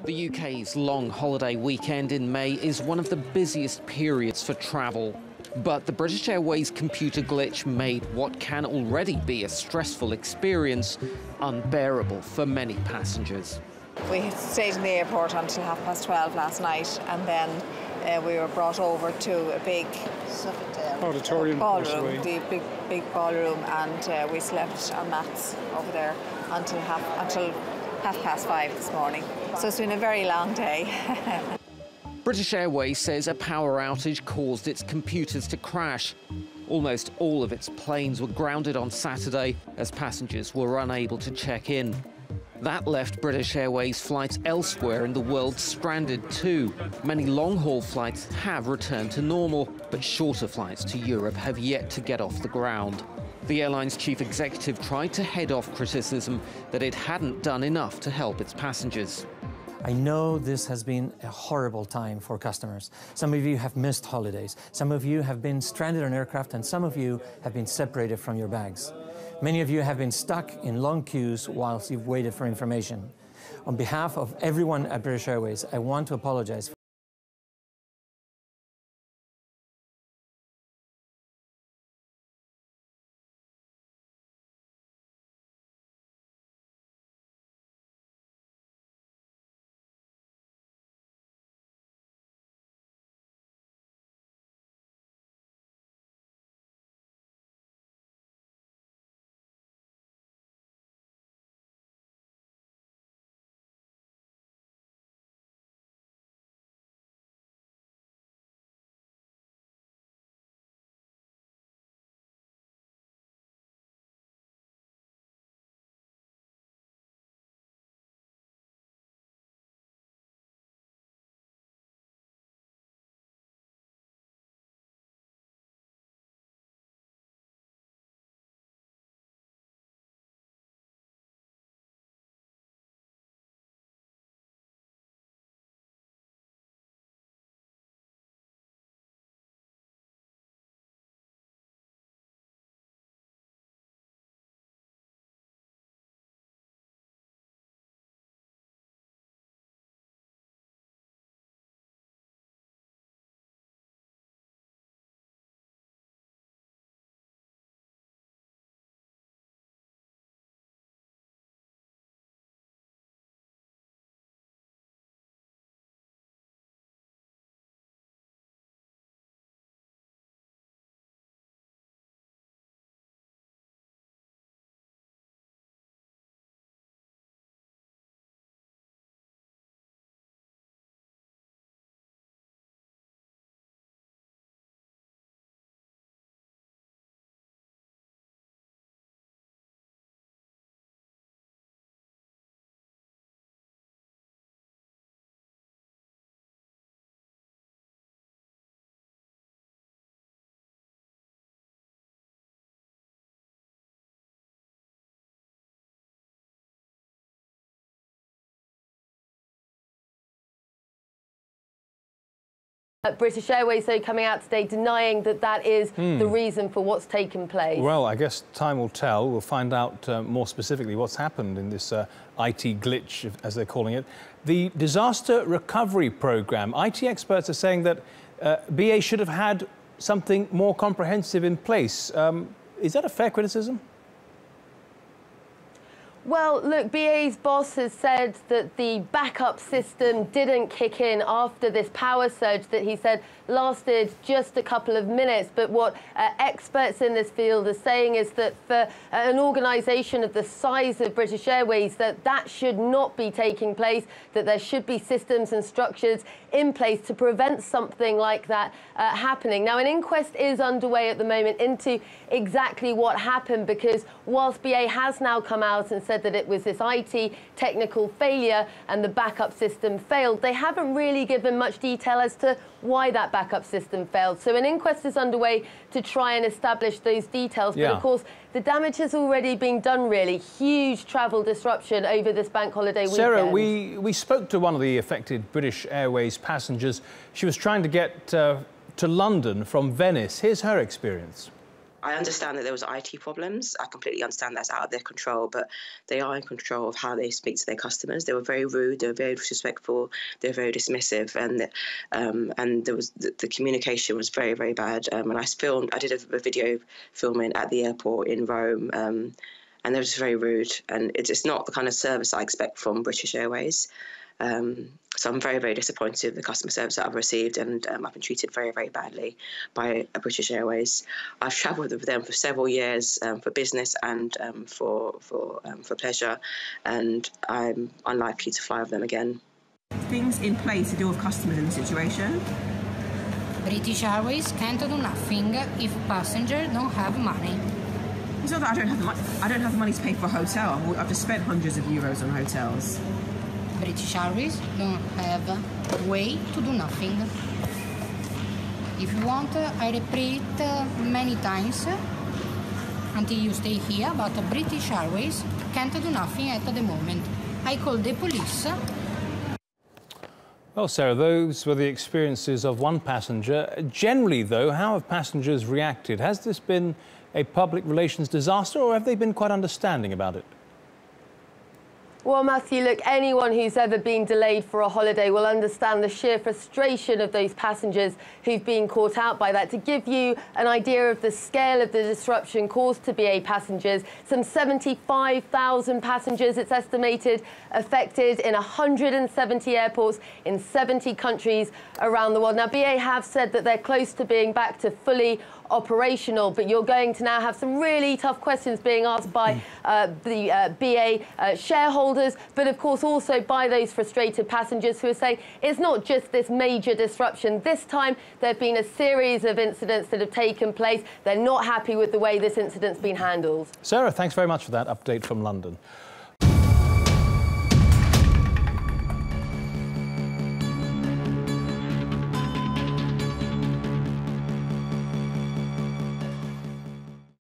The UK's long holiday weekend in May is one of the busiest periods for travel. But the British Airways computer glitch made what can already be a stressful experience unbearable for many passengers. We stayed in the airport until 12:30 last night, and then we were brought over to a big auditorium ballroom, the big ballroom, and we slept on mats over there until 5:30 this morning. So it's been a very long day. British Airways says a power outage caused its computers to crash. Almost all of its planes were grounded on Saturday as passengers were unable to check in. That left British Airways flights elsewhere in the world stranded too. Many long-haul flights have returned to normal, but shorter flights to Europe have yet to get off the ground. The airline's chief executive tried to head off criticism that it hadn't done enough to help its passengers. I know this has been a horrible time for customers. Some of you have missed holidays. Some of you have been stranded on aircraft, and some of you have been separated from your bags. Many of you have been stuck in long queues whilst you've waited for information. On behalf of everyone at British Airways, I want to apologize. British Airways, though, coming out today denying that that is the reason for what's taken place. Well, I guess time will tell. We'll find out more specifically what's happened in this IT glitch, as they're calling it. The disaster recovery programme. IT experts are saying that BA should have had something more comprehensive in place. Is that a fair criticism? Well, look, BA's boss has said that the backup system didn't kick in after this power surge that he said lasted just a couple of minutes. But what experts in this field are saying is that for an organisation of the size of British Airways, that should not be taking place, that there should be systems and structures in place to prevent something like that happening. Now, an inquest is underway at the moment into exactly what happened, because whilst BA has now come out and said that it was this IT technical failure and the backup system failed, they haven't really given much detail as to why that backup system failed. So an inquest is underway to try and establish those details. But of course, the damage has already been done, really. Huge travel disruption over this bank holiday weekend. Sarah, we spoke to one of the affected British Airways passengers. She was trying to get to London from Venice. Here's her experience. I understand that there was IT problems. I completely understand that's out of their control, but they are in control of how they speak to their customers. They were very rude, they were very disrespectful, they were very dismissive, and there was the communication was very, very bad. And I did a video filming at the airport in Rome, and they were just very rude. And it's not the kind of service I expect from British Airways. So I'm very, very disappointed with the customer service that I've received, and I've been treated very, very badly by British Airways. I've travelled with them for several years for business and for pleasure, and I'm unlikely to fly with them again. Things in place to deal with customers in the situation. British Airways can't do nothing if passengers don't have money. It's not that I don't have the money. I don't have the money to pay for a hotel. I've just spent hundreds of euros on hotels. British Airways don't have a way to do nothing. If you want, I repeat many times until you stay here, but British Airways can't do nothing at the moment. I call the police. Well, Sarah, those were the experiences of one passenger. Generally, though, how have passengers reacted? Has this been a public relations disaster, or have they been quite understanding about it? Well, Matthew, look, anyone who's ever been delayed for a holiday will understand the sheer frustration of those passengers who've been caught out by that. To give you an idea of the scale of the disruption caused to BA passengers, some 75,000 passengers, it's estimated, affected in 170 airports in 70 countries around the world. Now, BA have said that they're close to being back to fully operational, but you're going to now have some really tough questions being asked by the BA shareholders, but of course also by those frustrated passengers who are saying it's not just this major disruption. This time there have been a series of incidents that have taken place. They're not happy with the way this incident's been handled. Sarah, thanks very much for that update from London.